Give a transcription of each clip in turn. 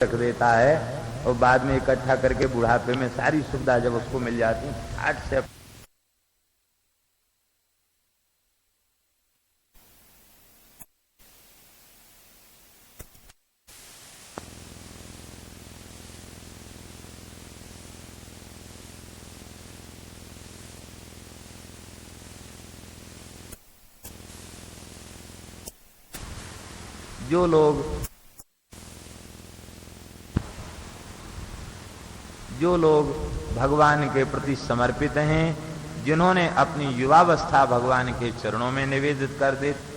रख देता है और बाद में इकट्ठा करके बुढ़ापे में सारी सुविधा जब उसको मिल जाती है 60 से जो लोग भगवान के प्रति समर्पित हैं, जिन्होंने अपनी युवावस्था भगवान के चरणों में निवेदित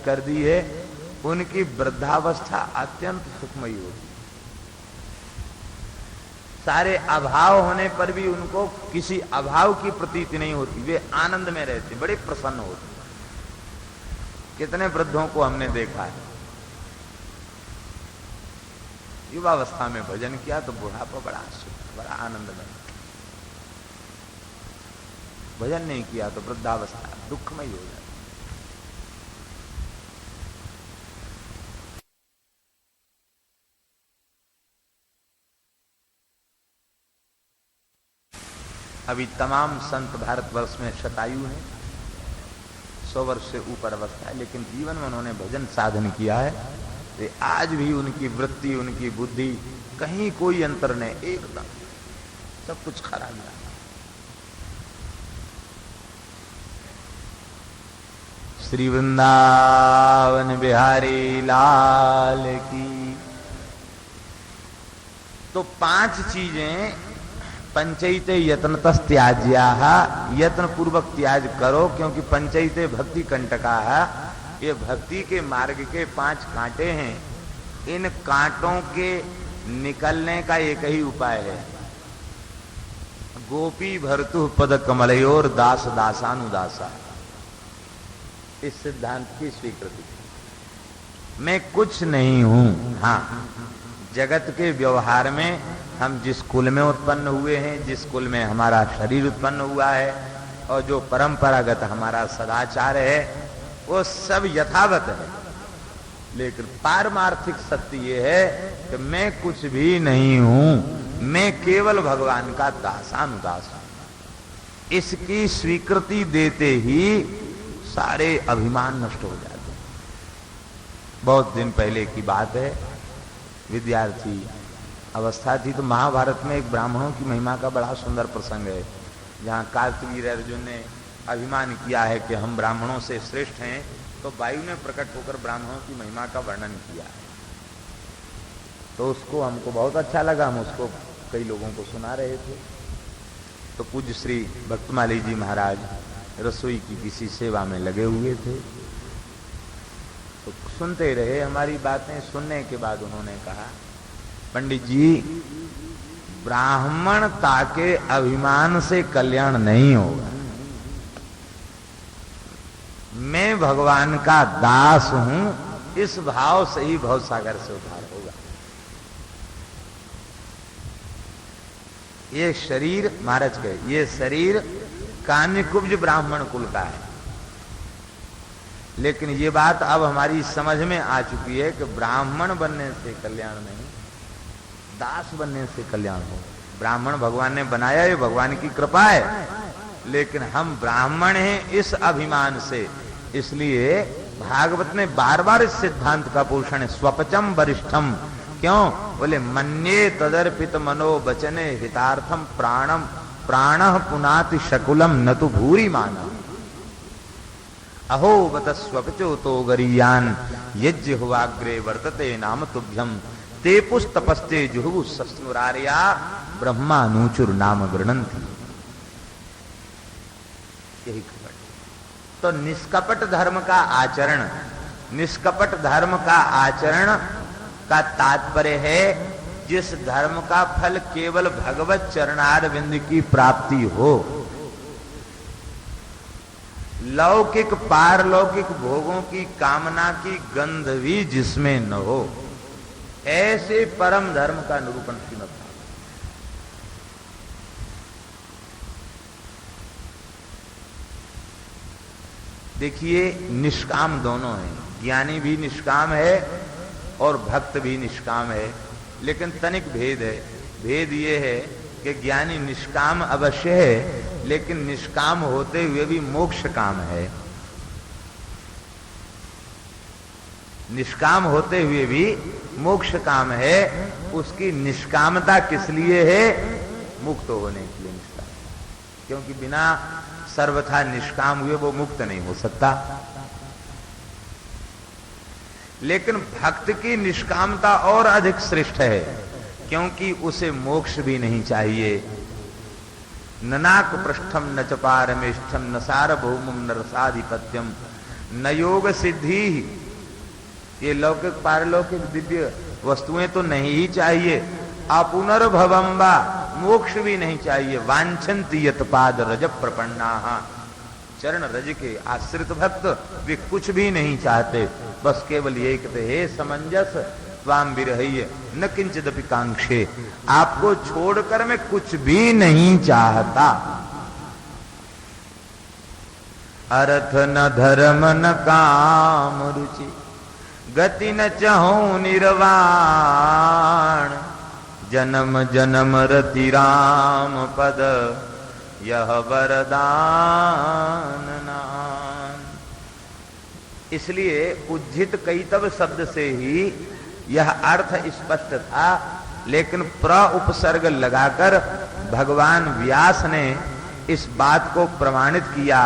कर दी है, उनकी वृद्धावस्था अत्यंत सुखमयी होती है। सारे अभाव होने पर भी उनको किसी अभाव की प्रतीति नहीं होती, वे आनंद में रहते, बड़े प्रसन्न होते। कितने वृद्धों को हमने देखा है, युवावस्था में भजन किया तो बुढ़ापा बड़ा सुख, बड़ा आनंद में, भजन नहीं किया तो वृद्धावस्था दुखमय हो जाती। अभी तमाम संत भारतवर्ष में शतायु हैं, 100 वर्ष से ऊपर अवस्था है, लेकिन जीवन में उन्होंने भजन साधन किया है। तो आज भी उनकी वृत्ति, उनकी बुद्धि, कहीं कोई अंतर नहीं, एकदम सब कुछ खराब है। श्री वृंदावन बिहारी लाल की। तो 5 चीजें पंचैते यत्नतस् त्याज्याः, यत्न पूर्वक त्याज करो, क्योंकि पंचैते भक्ति कंटका है, ये भक्ति के मार्ग के 5 कांटे हैं। इन कांटों के निकलने का एक ही उपाय है, गोपी भर्तु पद कमलयोर दास दासानुदासा। इस सिद्धांत की स्वीकृति, मैं कुछ नहीं हूं। हाँ, जगत के व्यवहार में हम जिस कुल में उत्पन्न हुए हैं, जिस कुल में हमारा शरीर उत्पन्न हुआ है, और जो परंपरागत हमारा सदाचार है, वो सब यथावत है। लेकिन पारमार्थिक सत्य ये है कि मैं कुछ भी नहीं हूं, मैं केवल भगवान का दासानुदास हूं। इसकी स्वीकृति देते ही सारे अभिमान नष्ट हो जाते हैं। बहुत दिन पहले की बात है, विद्यार्थी अवस्था थी, तो महाभारत में एक ब्राह्मणों की महिमा का बड़ा सुंदर प्रसंग है, जहाँ कार्तवीर्य अर्जुन ने अभिमान किया है कि हम ब्राह्मणों से श्रेष्ठ हैं, तो वायु ने प्रकट होकर ब्राह्मणों की महिमा का वर्णन किया है। तो उसको हमको बहुत अच्छा लगा, हम उसको कई लोगों को सुना रहे थे। तो पूज्य श्री भक्तमाली जी महाराज रसोई की किसी सेवा में लगे हुए थे, तो सुनते रहे हमारी बातें। सुनने के बाद उन्होंने कहा, पंडित जी, ब्राह्मणता के अभिमान से कल्याण नहीं होगा, मैं भगवान का दास हूं, इस भाव से ही भव सागर से उद्धार होगा। ये शरीर, महाराज कहे, ये शरीर कान्यकुब्ज ब्राह्मण कुल का है, लेकिन ये बात अब हमारी समझ में आ चुकी है कि ब्राह्मण बनने से कल्याण नहीं, दास बनने से कल्याण हो। ब्राह्मण भगवान ने बनाया है, भगवान की कृपा है, लेकिन हम ब्राह्मण हैं इस अभिमान से। इसलिए भागवत ने बार बार इस सिद्धांत का पोषण है, स्वपचम वरिष्ठम। क्यों? बोले मन्ये तदर्पित मनो वचने हितार्थम प्राणम प्राणः पुनाति शकुलम न तो भूरि माना। अहो बत स्वपचो तो गरीयान यज्ञ हुआग्रे वर्तते नाम तुभ्यम ते पुस्तपस्ते जुहु सस्नुरार्या ब्रह्मानुचुर नाम गृणंति। यही खबर। तो निष्कपट धर्म का आचरण, निष्कपट धर्म का आचरण का तात्पर्य है जिस धर्म का फल केवल भगवत चरणारविंद की प्राप्ति हो, लौकिक पारलौकिक भोगों की कामना की गंध भी जिसमें न हो, ऐसे परम धर्म का निरूपण श्रीमद् भागवत। देखिए, निष्काम दोनों हैं, ज्ञानी भी निष्काम है और भक्त भी निष्काम है। लेकिन तनिक भेद है। भेद ये है कि ज्ञानी निष्काम अवश्य है, लेकिन निष्काम होते हुए भी मोक्ष काम है। निष्काम होते हुए भी मोक्ष काम है। उसकी निष्कामता किस लिए है? मुक्त होने के लिए निष्काम, क्योंकि बिना सर्वथा निष्काम हुए वो मुक्त नहीं हो सकता। लेकिन भक्त की निष्कामता और अधिक श्रेष्ठ है, क्योंकि उसे मोक्ष भी नहीं चाहिए। ननाक पृष्ठम न च पारमेष्ठम न सार्वभौमम न रसाधिपत्यम न योग सिद्धि। ये लौकिक पारलौकिक दिव्य वस्तुएं तो नहीं ही चाहिए, अपुनर्भवम्बा मोक्ष भी नहीं चाहिए। वांछन्ति यत पाद रज प्रपन्नाः, चरण रज के आश्रित भक्त वे कुछ भी नहीं चाहते, बस केवल ये कहते हे समंजस त्वाम विरहय्य न किंचिदपि कांक्षे, आपको छोड़कर मैं कुछ भी नहीं चाहता। अर्थ न धर्म न काम रुचि गति न चाहूं निर्वाण, जन्म जन्म रति राम पद यह वरदान नाम। इसलिए उज्जित कैतव शब्द से ही यह अर्थ स्पष्ट था, लेकिन प्र उपसर्ग लगाकर भगवान व्यास ने इस बात को प्रमाणित किया।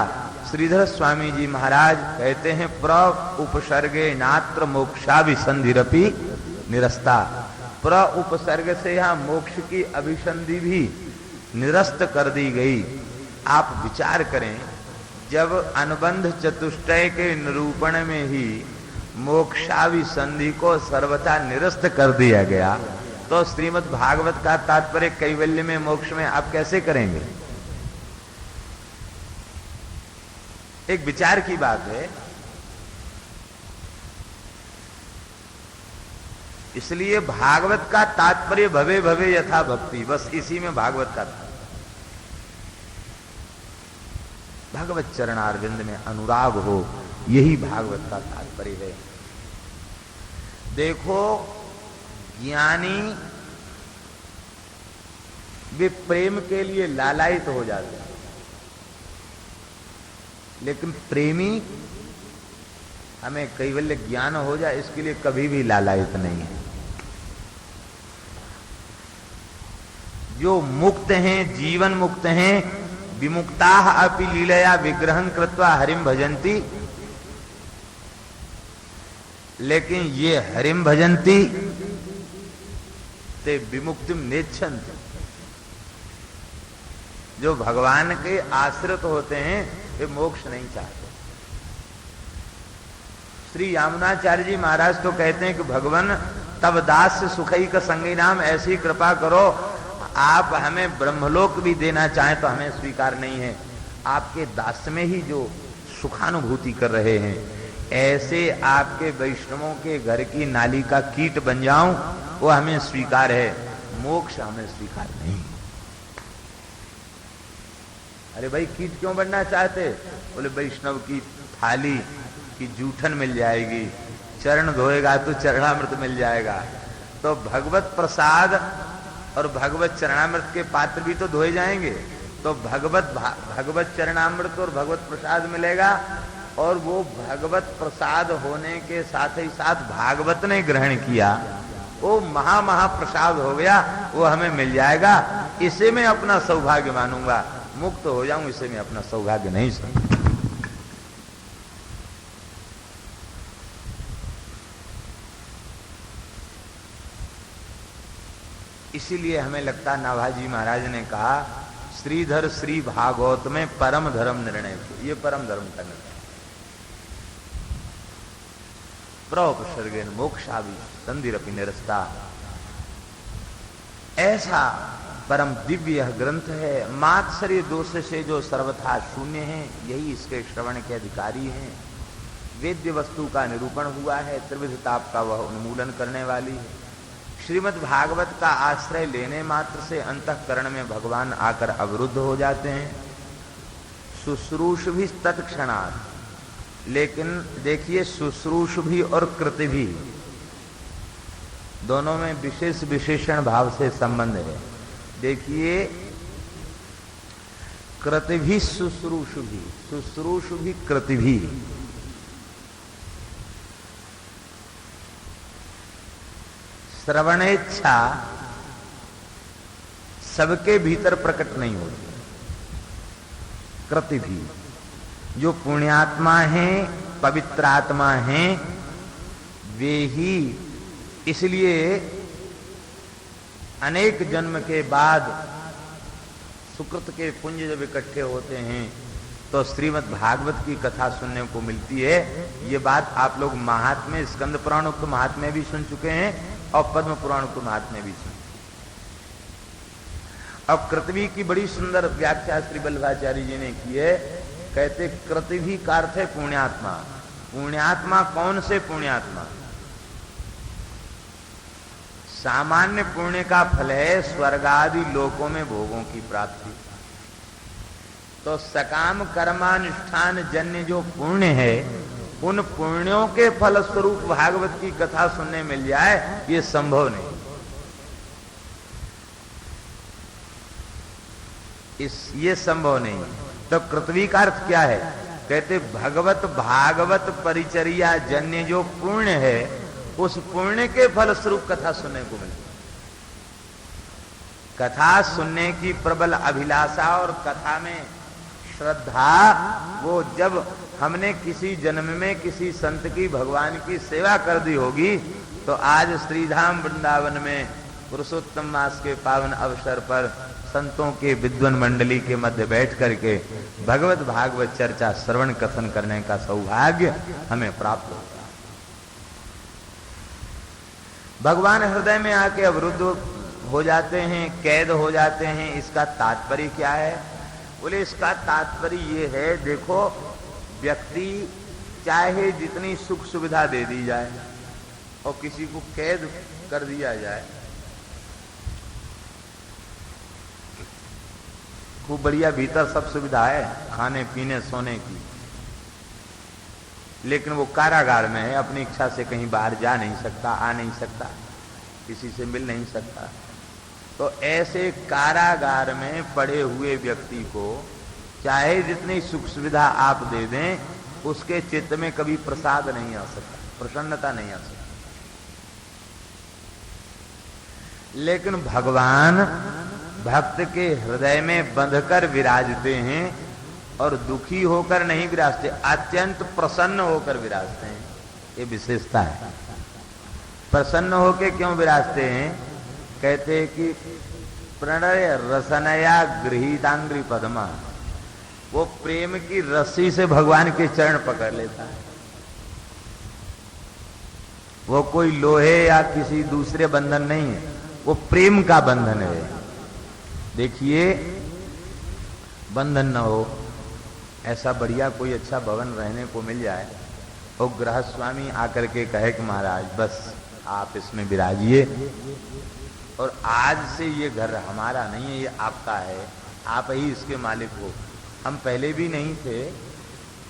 श्रीधर स्वामी जी महाराज कहते हैं प्र उपसर्गे नात्र मोक्षाभिसंधिरपि निरस्ता। प्र उपसर्ग से यहां मोक्ष की अभिसंधि भी निरस्त कर दी गई। आप विचार करें, जब अनुबंध चतुष्टय के निरूपण में ही मोक्षाभिसंधि को सर्वथा निरस्त कर दिया गया, तो श्रीमद् भागवत का तात्पर्य कैवल्य में मोक्ष में आप कैसे करेंगे? एक विचार की बात है। इसलिए भागवत का तात्पर्य भवे भवे यथा भक्ति, बस इसी में भागवत का था। भगवत चरणारविंद में अनुराग हो, यही भागवत का तात्पर्य है। देखो, ज्ञानी वे प्रेम के लिए लालायित हो जाते हैं, लेकिन प्रेमी हमें कैवल्य ज्ञान हो जाए इसके लिए कभी भी लालायित नहीं है। जो मुक्त हैं, जीवन मुक्त हैं, विमुक्ताः अपि लीलया विग्रहं कृत्वा हरिं भजन्ति, लेकिन ये हरिं भजन्ति ते विमुक्तिम नेच्छन्ति। जो भगवान के आश्रित होते हैं वे मोक्ष नहीं चाहते। श्री यामुनाचार्य जी महाराज तो कहते हैं कि भगवान तब दास सुखई का संगी नाम, ऐसी कृपा करो आप हमें ब्रह्मलोक भी देना चाहें तो हमें स्वीकार नहीं है। आपके दास में ही जो सुखानुभूति कर रहे हैं, ऐसे आपके वैष्णवों के घर की नाली का कीट बन जाऊं वो हमें स्वीकार है, मोक्ष हमें स्वीकार नहीं। अरे भाई, कीट क्यों बनना चाहते? बोले वैष्णव की थाली की जूठन मिल जाएगी, चरण धोएगा तो चरणामृत मिल जाएगा। तो भगवत प्रसाद और भगवत चरणामृत के पात्र भी तो धोए जाएंगे, तो भगवत चरणामृत और भगवत प्रसाद मिलेगा, और वो भगवत प्रसाद होने के साथ ही साथ भागवत ने ग्रहण किया, वो महाप्रसाद हो गया, वो हमें मिल जाएगा। इसे मैं अपना सौभाग्य मानूंगा, मुक्त हो जाऊं इसे मैं अपना सौभाग्य नहीं समझूं। इसीलिए हमें लगता, नाभाजी महाराज ने कहा श्रीधर श्री भागवत में परम धर्म निर्णय, ये परम धर्म का निर्णय। प्रोपसर्गेन मोक्षाभि संधिरपि निरस्ता, ऐसा परम दिव्य ग्रंथ है। मात्सर्य दोष से जो सर्वथा शून्य है, यही इसके श्रवण के अधिकारी हैं। वेद्य वस्तु का निरूपण हुआ है, त्रिविध ताप का वह उन्मूलन करने वाली है। श्रीमद् भागवत का आश्रय लेने मात्र से अंतःकरण में भगवान आकर अवरुद्ध हो जाते हैं। शुश्रूष भी तत्क्षणात्, लेकिन देखिए शुश्रूष भी और कृति भी, दोनों में विशेष विशेषण भाव से संबंध है। देखिए, कृतिभी शुश्रूषुभि, शुश्रूषुभि कृतिभी। श्रवणेच्छा सबके भीतर प्रकट नहीं होती। कृतिभी, जो पुण्यात्मा हैं, पवित्र आत्मा हैं, वे ही इसलिए अनेक जन्म के बाद सुकृत के पुंज जब इकट्ठे होते हैं तो श्रीमद् भागवत की कथा सुनने को मिलती है। ये बात आप लोग महात्म्य, स्कंद पुराण के महात्म्य भी सुन चुके हैं और पद्म पुराण के महात्म्य भी सुन। अब कृतवी की बड़ी सुंदर व्याख्या श्री वल्लभाचार्य जी ने की है। कहते कृतवी का अर्थ है पुण्यात्मा। पुण्यात्मा कौन से पुण्यात्मा? सामान्य पुण्य का फल है स्वर्ग आदि लोकों में भोगों की प्राप्ति। तो सकाम कर्मानुष्ठान जन्य जो पुण्य है, उन पुण्यों के फल स्वरूप भागवत की कथा सुनने मिल जाए, ये संभव नहीं। ये संभव नहीं। तो कृतवी का अर्थ क्या है? कहते भगवत भागवत परिचर्या जन्य जो पुण्य है, उस पुण्य के फल स्वरूप कथा सुनने को मिलती। कथा सुनने की प्रबल अभिलाषा और कथा में श्रद्धा, वो जब हमने किसी जन्म में किसी संत की, भगवान की सेवा कर दी होगी, तो आज श्रीधाम वृंदावन में पुरुषोत्तम मास के पावन अवसर पर संतों के विद्वान मंडली के मध्य बैठ करके भगवत भागवत चर्चा श्रवण कथन करने का सौभाग्य हमें प्राप्त होगा। भगवान हृदय में आके अवरुद्ध हो जाते हैं, कैद हो जाते हैं। इसका तात्पर्य क्या है? बोले इसका तात्पर्य ये है, देखो व्यक्ति चाहे जितनी सुख सुविधा दे दी जाए और किसी को कैद कर दिया जाए, खूब बढ़िया भीतर सब सुविधा है खाने पीने सोने की, लेकिन वो कारागार में है, अपनी इच्छा से कहीं बाहर जा नहीं सकता, आ नहीं सकता, किसी से मिल नहीं सकता। तो ऐसे कारागार में पड़े हुए व्यक्ति को चाहे जितनी सुख सुविधा आप दे दें, उसके चित्त में कभी प्रसाद नहीं आ सकता, प्रसन्नता नहीं आ सकती। लेकिन भगवान भक्त के हृदय में बंधकर विराजते हैं और दुखी होकर नहीं विराजते, अत्यंत प्रसन्न होकर विराजते हैं। ये विशेषता है। प्रसन्न होकर क्यों विराजते हैं? कहते हैं कि प्रणय रसनया गृहीतांग्री पद्मा, वो प्रेम की रस्सी से भगवान के चरण पकड़ लेता है। वो कोई लोहे या किसी दूसरे बंधन नहीं है, वो प्रेम का बंधन है। देखिए, बंधन न हो, ऐसा बढ़िया कोई अच्छा भवन रहने को मिल जाए और गृहस्थ स्वामी आकर के कहे कि महाराज बस आप इसमें विराजिए और आज से ये घर हमारा नहीं है, ये आपका है, आप ही इसके मालिक हो। हम पहले भी नहीं थे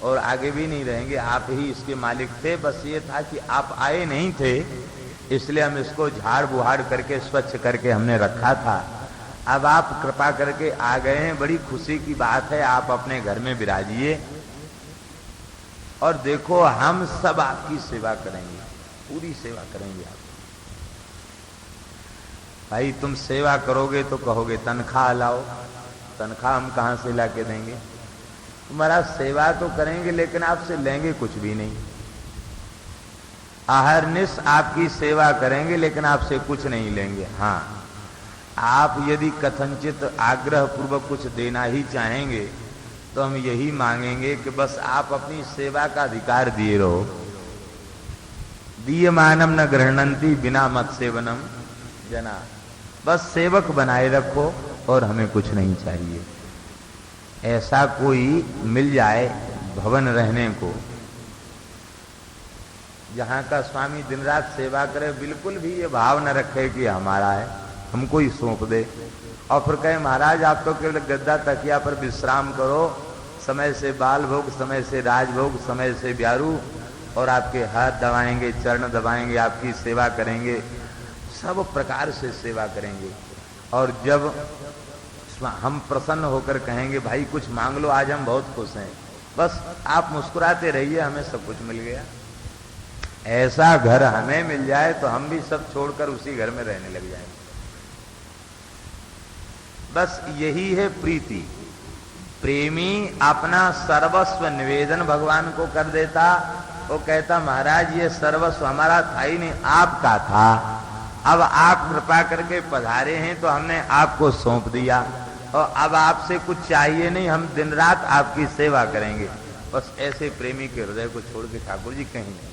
और आगे भी नहीं रहेंगे, आप ही इसके मालिक थे। बस ये था कि आप आए नहीं थे, इसलिए हम इसको झाड़ बुहाड़ करके स्वच्छ करके हमने रखा था। अब आप कृपा करके आ गए हैं, बड़ी खुशी की बात है, आप अपने घर में विराजिए और देखो हम सब आपकी सेवा करेंगे, पूरी सेवा करेंगे। आप भाई तुम सेवा करोगे तो कहोगे तनख्वाह लाओ, तनख्वाह हम कहां से ला के देंगे? तुम्हारा सेवा तो करेंगे लेकिन आपसे लेंगे कुछ भी नहीं। अहरनिश आपकी सेवा करेंगे लेकिन आपसे कुछ नहीं लेंगे। हाँ, आप यदि कथनचित आग्रह पूर्वक कुछ देना ही चाहेंगे तो हम यही मांगेंगे कि बस आप अपनी सेवा का अधिकार दिए रहो। दीयमानम न गृह्णन्ति बिना मत सेवनम जना, बस सेवक बनाए रखो और हमें कुछ नहीं चाहिए। ऐसा कोई मिल जाए भवन रहने को जहां का स्वामी दिन रात सेवा करे, बिल्कुल भी ये भाव न रखे कि हमारा है, हमको ही सौंप दे और फिर कहे महाराज आप तो केवल गद्दा तकिया पर विश्राम करो, समय से बाल भोग, समय से राजभोग, समय से ब्यारू, और आपके हाथ दबाएंगे, चरण दबाएंगे, आपकी सेवा करेंगे। सब प्रकार से सेवा करेंगे। और जब हम प्रसन्न होकर कहेंगे भाई कुछ मांग लो, आज हम बहुत खुश हैं, बस आप मुस्कुराते रहिए, हमें सब कुछ मिल गया। ऐसा घर हमें मिल जाए तो हम भी सब छोड़कर उसी घर में रहने लग जाएंगे। बस यही है प्रीति। प्रेमी अपना सर्वस्व निवेदन भगवान को कर देता। वो कहता महाराज ये सर्वस्व हमारा था ही नहीं, आपका था, अब आप कृपा करके पधारे हैं तो हमने आपको सौंप दिया, और अब आपसे कुछ चाहिए नहीं, हम दिन रात आपकी सेवा करेंगे। बस ऐसे प्रेमी के हृदय को छोड़ के ठाकुर जी कहीं नहीं।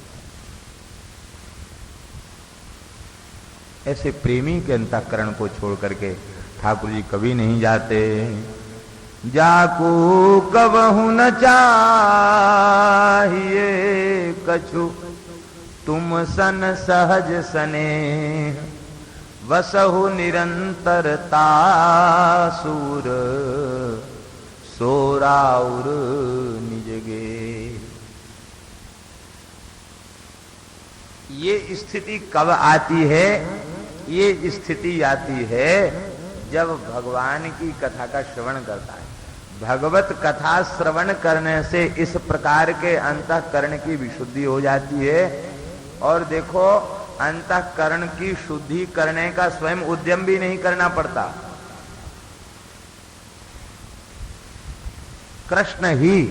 ऐसे प्रेमी के अंतःकरण को छोड़ करके ठाकुर जी कभी नहीं जाते। जाको कबहु न चाहिए कछु, तुम सन सहज सने, वसहु निरंतरता सूर, सोराउर निजगे। ये स्थिति कब आती है? ये स्थिति आती है जब भगवान की कथा का श्रवण करता है। भगवत कथा श्रवण करने से इस प्रकार के अंतःकरण की विशुद्धि हो जाती है। और देखो, अंतःकरण की शुद्धि करने का स्वयं उद्यम भी नहीं करना पड़ता, कृष्ण ही,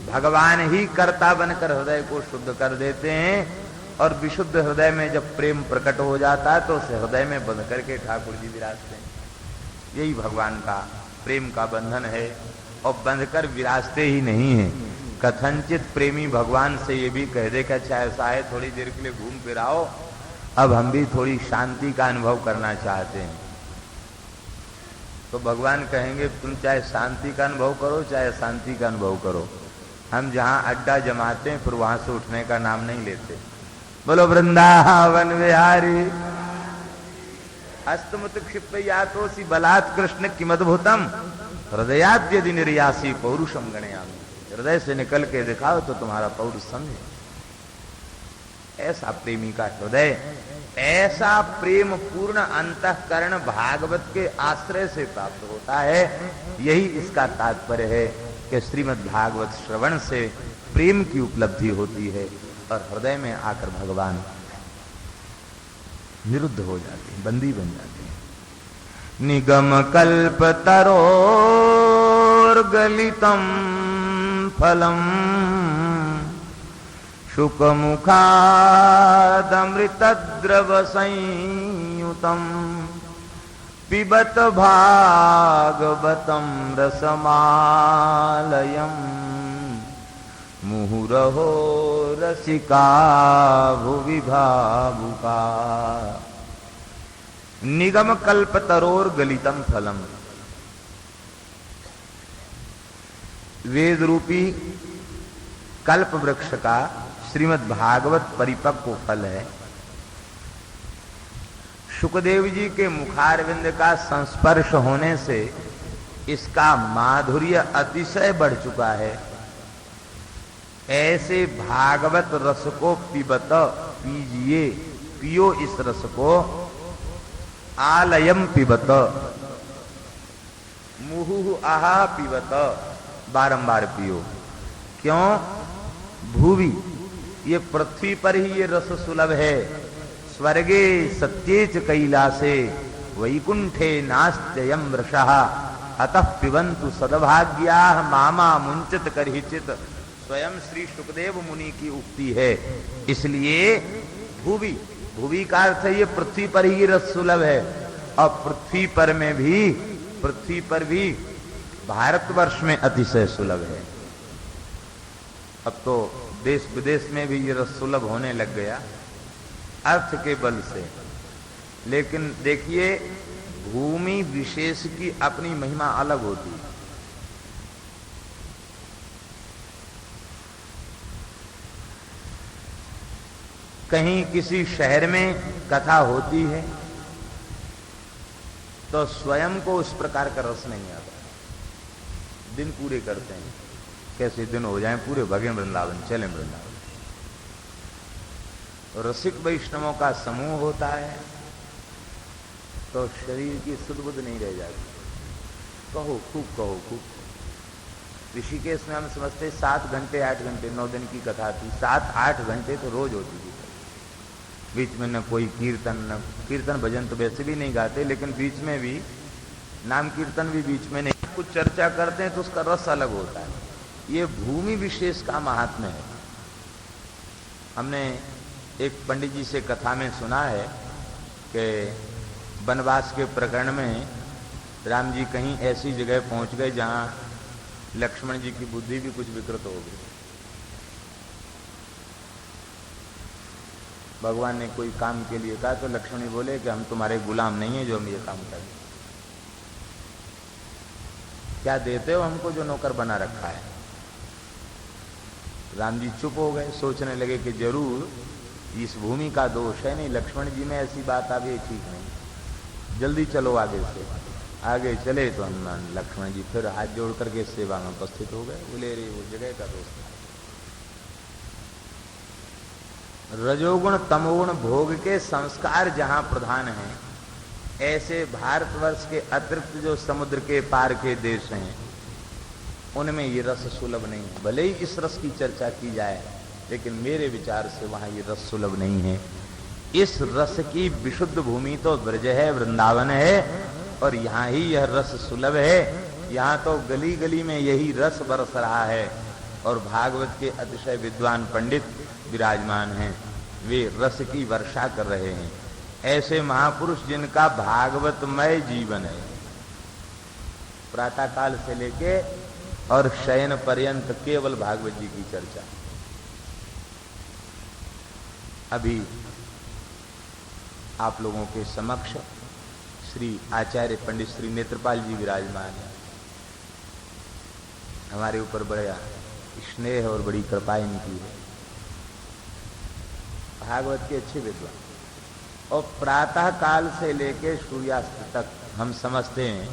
भगवान ही कर्ता बनकर हृदय को शुद्ध कर देते हैं। और विशुद्ध हृदय में जब प्रेम प्रकट हो जाता है तो उस हृदय में बंध करके ठाकुर जी विराजते हैं। यही भगवान का प्रेम का बंधन है। और बंधकर विराजते ही नहीं है, कथनचित प्रेमी भगवान से ये भी कह दे कि अच्छा ऐसा है, थोड़ी देर के लिए घूम फिर आओ, अब हम भी थोड़ी शांति का अनुभव करना चाहते हैं। तो भगवान कहेंगे तुम चाहे शांति का अनुभव करो चाहे शांति का अनुभव करो, हम जहां अड्डा जमाते हैं फिर वहां से उठने का नाम नहीं लेते। बोलो वृंदावन विहारी। हस्तमुत क्षिप्यातोसी बलात् कृष्ण किमद्भुतम, हृदयाद् यदि निर्यासी पौरुषम गणयामि। हृदय से निकल के दिखाओ तो तुम्हारा पौरुष समझे। ऐसा प्रेमी का हृदय, ऐसा प्रेम पूर्ण अंतःकरण भागवत के आश्रय से प्राप्त होता है। यही इसका तात्पर्य है कि श्रीमद् भागवत श्रवण से प्रेम की उपलब्धि होती है और हृदय में आकर भगवान निरुद्ध हो जाते हैं, बंदी बन जाते हैं। निगम कल्प तरोर गलितम फलम, शुक मुखादमृत द्रव संयुतम, पिबत भागवतम रसमालयम, मुहुरहो रसिका भुवि भावुका। निगम कल्प तरोर गलितम फलम, वेद रूपी कल्प वृक्ष का श्रीमद् भागवत परिपक्व फल है। शुकदेव जी के मुखारविंद का संस्पर्श होने से इसका माधुर्य अतिशय बढ़ चुका है। ऐसे भागवत रस को पिबत, पीजिए, पियो इस रस को। आलयम पिबत, मुहु आहा पिबत, बारंबार पियो। क्यों? भूवि, ये पृथ्वी पर ही ये रस सुलभ है। स्वर्गे सत्येच कैलासे, वैकुंठे नास्त्ययं वृषः, अतः पिबन्तु सद्भाग्याः मामा मुंचित करहिचित। स्वयं श्री शुकदेव मुनि की उक्ति है। इसलिए भूवि, भूवि का अर्थ है ये पृथ्वी पर ही रस सुलभ है। और पृथ्वी पर भी भारतवर्ष में अतिशय सुलभ है। अब तो देश विदेश में भी ये रस सुलभ होने लग गया अर्थ के बल से। लेकिन देखिए, भूमि विशेष की अपनी महिमा अलग होती है। कहीं किसी शहर में कथा होती है तो स्वयं को उस प्रकार का रस नहीं आता। दिन पूरे करते हैं, कैसे दिन हो जाएं पूरे, भगे वृंदावन, चले वृंदावन। रसिक वैष्णवों का समूह होता है, तो शरीर की सुध बुध नहीं रह जाती। कहो खूब, कहो खूब। ऋषिकेश में हम समझते 7 घंटे 8 घंटे 9 दिन की कथा थी, 7-8 घंटे तो रोज होती थी। बीच में न कोई कीर्तन भजन तो वैसे भी नहीं गाते, लेकिन बीच में भी नाम कीर्तन भी बीच में नहीं। कुछ चर्चा करते हैं तो उसका रस अलग होता है। ये भूमि विशेष का महात्म्य है। हमने एक पंडित जी से कथा में सुना है कि वनवास के प्रकरण में राम जी कहीं ऐसी जगह पहुंच गए जहां लक्ष्मण जी की बुद्धि भी कुछ विकृत हो गई। भगवान ने कोई काम के लिए कहा तो लक्ष्मण जी बोले कि हम तुम्हारे गुलाम नहीं है जो हम ये काम करें। क्या देते हो हमको जो नौकर बना रखा है? राम जी चुप हो गए, सोचने लगे कि जरूर इस भूमि का दोष है। नहीं, लक्ष्मण जी में ऐसी बात आ गई, ठीक नहीं, जल्दी चलो आगे से। आगे चले तो हनुमान लक्ष्मण जी फिर हाथ जोड़ करके सेवा में उपस्थित हो गए। बोले रे वो जगह का दोष था। रजोगुण तमोगुण भोग के संस्कार जहां प्रधान हैं, ऐसे भारतवर्ष के अतिरिक्त जो समुद्र के पार के देश हैं उनमें ये रस सुलभ नहीं है। भले ही इस रस की चर्चा की जाए, लेकिन मेरे विचार से वहां ये रस सुलभ नहीं है। इस रस की विशुद्ध भूमि तो ब्रज है, वृंदावन है, और यहाँ ही यह रस सुलभ है। यहाँ तो गली गली में यही रस बरस रहा है और भागवत के अतिशय विद्वान पंडित विराजमान हैं, वे रस की वर्षा कर रहे हैं। ऐसे महापुरुष जिनका भागवतमय जीवन है, प्रातः काल से लेके और शयन पर्यंत केवल भागवत जी की चर्चा। अभी आप लोगों के समक्ष श्री आचार्य पंडित श्री नेत्रपाल जी विराजमान है। हमारे ऊपर बड़ा स्नेह और बड़ी कृपा इनकी है। भागवत के अच्छे विद्वान, और प्रातः काल से लेके सूर्यास्त तक हम समझते हैं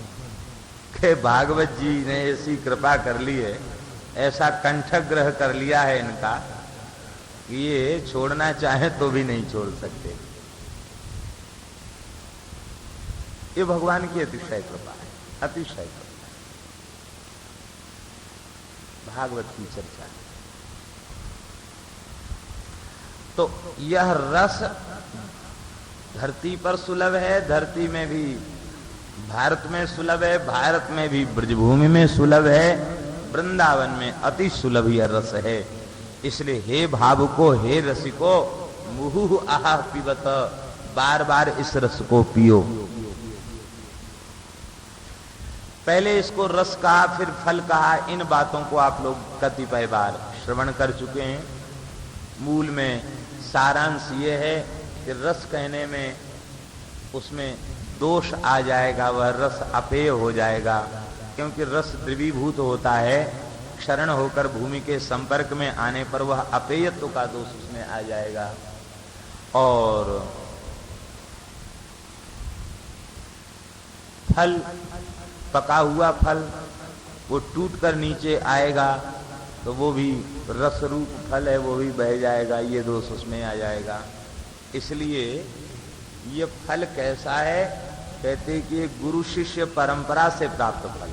कि भागवत जी ने ऐसी कृपा कर ली है, ऐसा कंठग्रह कर लिया है इनका कि ये छोड़ना चाहे तो भी नहीं छोड़ सकते। ये भगवान की अतिशय कृपा है, अतिशय कृपा। भागवत की चर्चा है तो यह रस धरती पर सुलभ है, धरती में भी, भारत में सुलभ है, भारत में भी ब्रजभूमि में सुलभ है, वृंदावन में अति सुलभ यह रस है। इसलिए हे भावुको, हे रसिको, मुहुः आह पिबत, बार बार इस रस को पियो। पहले इसको रस कहा, फिर फल कहा। इन बातों को आप लोग कतिपय बार श्रवण कर चुके हैं। मूल में सारांश ये है कि रस कहने में उसमें दोष आ जाएगा, वह रस अपेय हो जाएगा, क्योंकि रस द्रवीभूत होता है। क्षरण होकर भूमि के संपर्क में आने पर वह अपेयत्व का दोष उसमें आ जाएगा। और फल, पका हुआ फल, वो टूट कर नीचे आएगा तो वो भी रस रूप फल है, वो भी बह जाएगा, ये दोष उसमें आ जाएगा। इसलिए ये फल कैसा है? कहते कि ये गुरु शिष्य परंपरा से प्राप्त फल।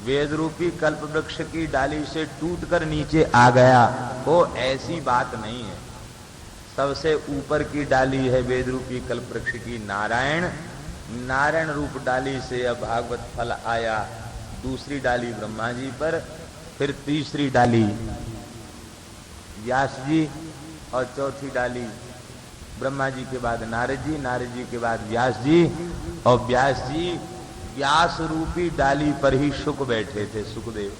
वेद रूपी कल्प वृक्ष की डाली से टूटकर नीचे आ गया, वो ऐसी बात नहीं है। सबसे ऊपर की डाली है वेद रूपी कल्प वृक्ष की नारायण, नारायण रूप डाली से अब भागवत फल आया। दूसरी डाली ब्रह्मा जी पर, फिर तीसरी डाली व्यास जी, और चौथी डाली ब्रह्मा जी के बाद नारद जी, नारद जी के बाद व्यास जी, और व्यास जी व्यास रूपी डाली पर ही शुक बैठे थे, सुखदेव।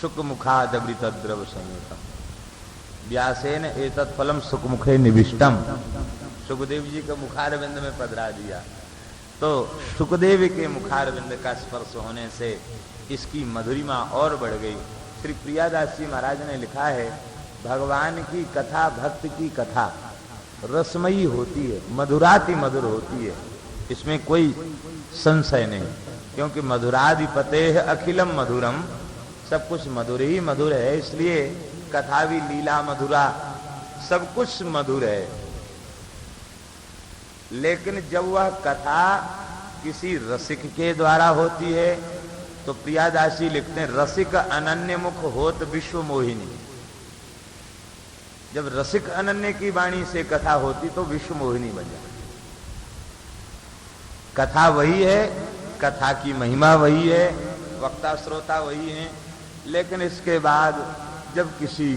शुक मुखादवृत द्रव संयुतम व्यासेन एतत् फलम सुखमुखे निविष्टम। सुखदेव जी का मुखारविंद में पधरा दिया, तो सुखदेव के मुखारविंद का स्पर्श होने से इसकी मधुरिमा और बढ़ गई। श्री प्रियादास जी महाराज ने लिखा है, भगवान की कथा, भक्त की कथा रसमयी होती है, मधुराति मधुर होती है, इसमें कोई संशय नहीं, क्योंकि मधुराधिपतेः अखिलम मधुरम, सब कुछ मधुर ही मधुर है। इसलिए कथा भी लीला मधुरा, सब कुछ मधुर है। लेकिन जब वह कथा किसी रसिक के द्वारा होती है तो प्रियादासी लिखते हैं रसिक अनन्य मुख होत विश्व मोहिनी। जब रसिक अनन्य की वाणी से कथा होती तो विश्व मोहिनी बन जाती। कथा वही है, कथा की महिमा वही है, वक्ता श्रोता वही है, लेकिन इसके बाद जब किसी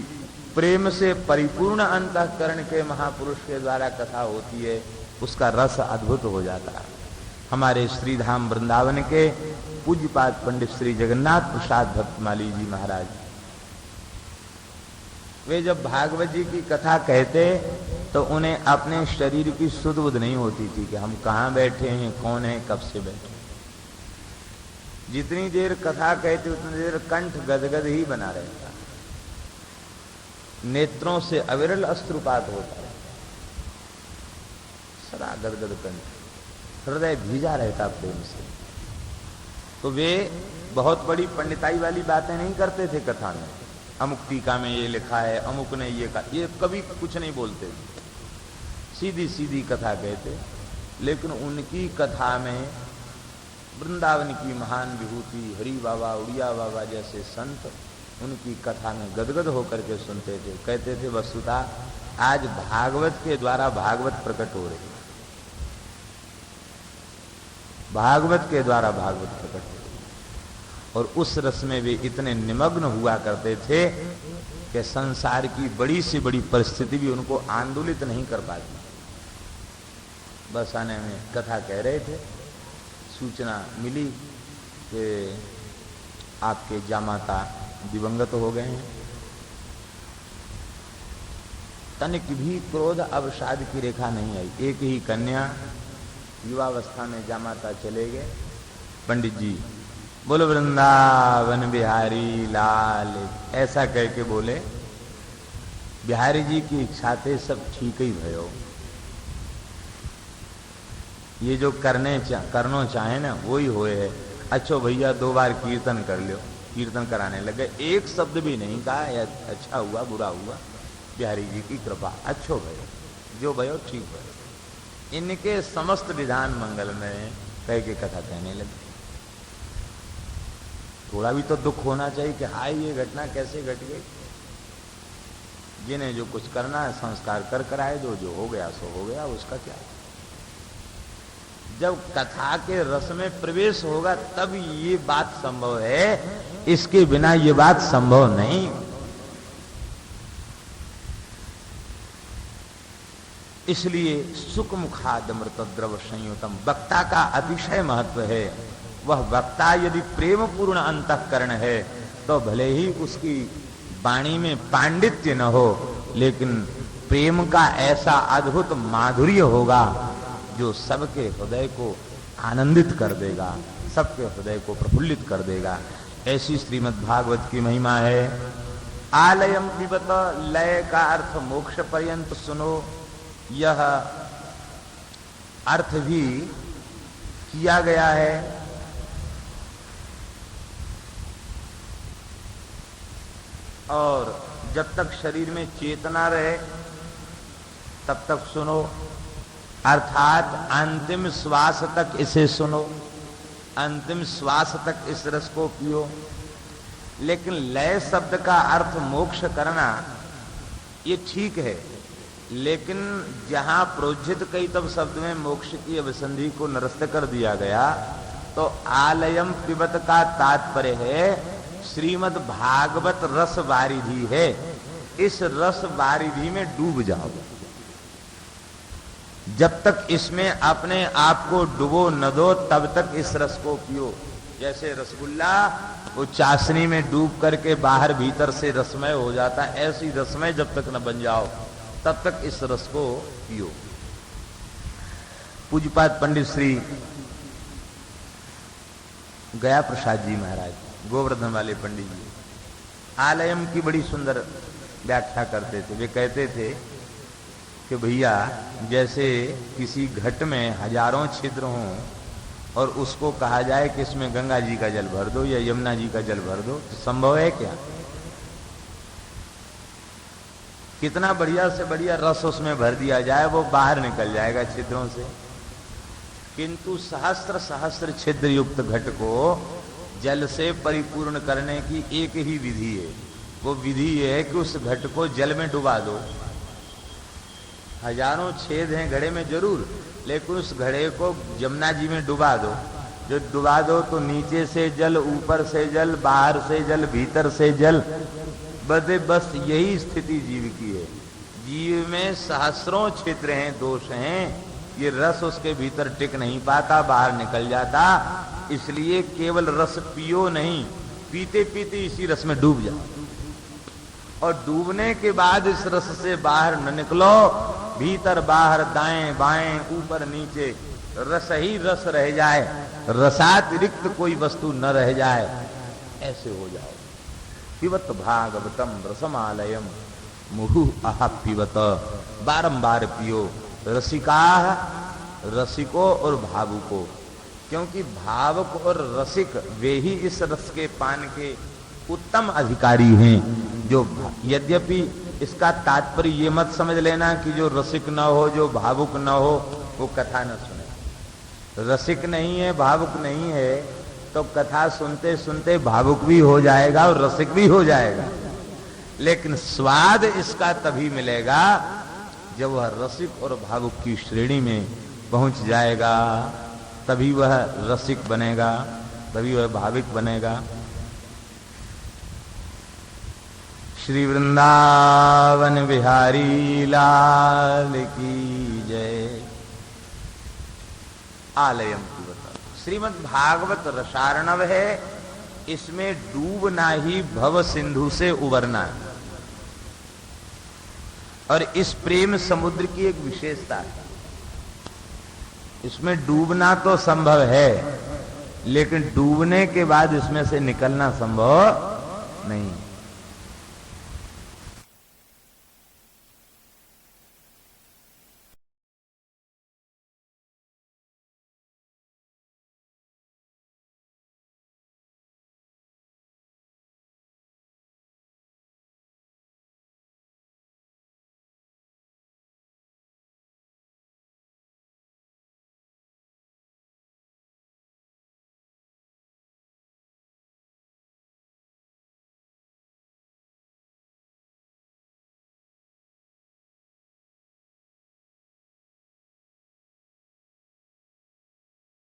प्रेम से परिपूर्ण अंतःकरण के महापुरुष के द्वारा कथा होती है उसका रस अद्भुत हो जाता है। हमारे श्रीधाम वृंदावन के पूज्यपाद पंडित श्री जगन्नाथ प्रसाद भक्तमाली जी महाराज, वे जब भागवत जी की कथा कहते तो उन्हें अपने शरीर की सुध बुध नहीं होती थी कि हम कहाँ बैठे हैं, कौन है, कब से बैठे। जितनी देर कथा कहते उतनी देर कंठ गदगद ही बना रहता, नेत्रों से अविरल अश्रुपात होता है, सदा गदगद कंठ, हृदय भीजा रहता प्रेम से। तो वे बहुत बड़ी पंडिताई वाली बातें नहीं करते थे कथा में, अमुक टीका में ये लिखा है, अमुक ने ये कहा, ये कभी कुछ नहीं बोलते थे, सीधी सीधी कथा कहते। लेकिन उनकी कथा में वृंदावन की महान विभूति हरि बाबा, उड़िया बाबा जैसे संत उनकी कथा में गदगद होकर के सुनते थे। कहते थे वस्तुतः आज भागवत के द्वारा भागवत प्रकट हो रही, भागवत के द्वारा भागवत प्रकट हो रही। और उस रस में वे इतने निमग्न हुआ करते थे कि संसार की बड़ी से बड़ी परिस्थिति भी उनको आंदोलित नहीं कर पाती। बस आने में कथा कह रहे थे, सूचना मिली कि आपके जामाता दिवंगत हो गए हैं। तनिक भी क्रोध अवसाद की रेखा नहीं आई। एक ही कन्या युवावस्था में जामाता चले गए। पंडित जी बोलो वृंदावन बिहारी लाल, ऐसा कह के बोले। बिहारी जी की इच्छा थे सब ठीक ही भयो, ये जो करनो चाहे ना वही होए है। अच्छो भैया 2 बार कीर्तन कर लो। कीर्तन कराने लगे, एक शब्द भी नहीं कहा या अच्छा हुआ बुरा हुआ, बिहारी जी की कृपा, अच्छो भयो, जो भयो ठीक भयो। इनके समस्त विधान मंगल में कह के कथा कहने लगे। थोड़ा भी तो दुख होना चाहिए कि हाय ये घटना कैसे घट गई। जिन्हें जो कुछ करना है संस्कार कर कराए दो, जो हो गया सो हो गया, उसका क्या। जब कथा के रस में प्रवेश होगा तब ये बात संभव है, इसके बिना ये बात संभव नहीं। इसलिए सुख मुखादमृत द्रव संयुतम वक्ता का अतिशय महत्व है। वह वक्ता यदि प्रेम पूर्ण अंतःकरण है तो भले ही उसकी वाणी में पांडित्य न हो, लेकिन प्रेम का ऐसा अद्भुत माधुर्य होगा जो सबके हृदय को आनंदित कर देगा, सबके हृदय को प्रफुल्लित कर देगा। ऐसी श्रीमद् भागवत की महिमा है। आलयम पिबत, लय का अर्थ मोक्ष पर्यंत सुनो, यह अर्थ भी किया गया है। और जब तक शरीर में चेतना रहे तब तक सुनो, अर्थात अंतिम श्वास तक इसे सुनो, अंतिम श्वास तक इस रस को पियो। लेकिन लय शब्द का अर्थ मोक्ष करना ये ठीक है, लेकिन जहां प्रोज्झित कई तब शब्द में मोक्ष की अभिसंधि को निरस्त कर दिया गया, तो आलयम पिबत का तात्पर्य है श्रीमद् भागवत रस वारिधि है। इस रस वारिधि में डूब जाओ। जब तक इसमें अपने आप को डुबो न दो तब तक इस रस को पियो। जैसे रसगुल्ला वो चाशनी में डूब करके बाहर भीतर से रसमय हो जाता है, ऐसी रसमय जब तक न बन जाओ तब तक इस रस को पियो। पूज्यपाद पंडित श्री गया प्रसाद जी महाराज, गोवर्धन वाले पंडित जी, आलयम की बड़ी सुंदर व्याख्या करते थे। वे कहते थे कि भैया जैसे किसी घट में हजारों छिद्र हों और उसको कहा जाए कि इसमें गंगा जी का जल भर दो या यमुना जी का जल भर दो, तो संभव है क्या? कितना बढ़िया से बढ़िया रस उसमें भर दिया जाए वो बाहर निकल जाएगा छिद्रों से। किंतु सहस्त्र सहस्त्र छिद्र युक्त घट को जल से परिपूर्ण करने की एक ही विधि है। वो विधि है कि उस घट को जल में डुबा दो। हजारों छेद हैं घड़े में जरूर, लेकिन उस घड़े को यमुना जी में डुबा दो। जो डुबा दो तो नीचे से जल, ऊपर से जल, बाहर से जल, भीतर से जल, बस यही स्थिति जीव की है। जीव में सहस्रों छिद्र हैं, दोष हैं, ये रस उसके भीतर टिक नहीं पाता, बाहर निकल जाता। इसलिए केवल रस पियो नहीं, पीते पीते इसी रस में डूब जाओ, और डूबने के बाद इस रस से बाहर न निकलो। भीतर बाहर, दाएं बाएं, ऊपर नीचे रस ही रस रह जाए, रसातिरिक्त कोई वस्तु न रह जाए, ऐसे हो जाओ। पिबत भागवतम रसमालयम मुहु आह पिबत, बारंबार पियो। रसिका, रसिको और भावुको, क्योंकि भावुक और रसिक वे ही इस रस के पान के उत्तम अधिकारी हैं। जो यद्यपि इसका तात्पर्य ये मत समझ लेना कि जो रसिक न हो, जो भावुक न हो, वो कथा न सुने। रसिक नहीं है, भावुक नहीं है, तो कथा सुनते सुनते भावुक भी हो जाएगा और रसिक भी हो जाएगा। लेकिन स्वाद इसका तभी मिलेगा जब वह रसिक और भावुक की श्रेणी में पहुंच जाएगा, तभी वह रसिक बनेगा, तभी वह भाविक बनेगा। श्री वृंदावन बिहारी लाल की जय। आलयम की बता, श्रीमद् भागवत रसार्णव है, इसमें डूबना ही भव सिंधु से उबरना है। और इस प्रेम समुद्र की एक विशेषता है, इसमें डूबना तो संभव है, लेकिन डूबने के बाद इसमें से निकलना संभव नहीं।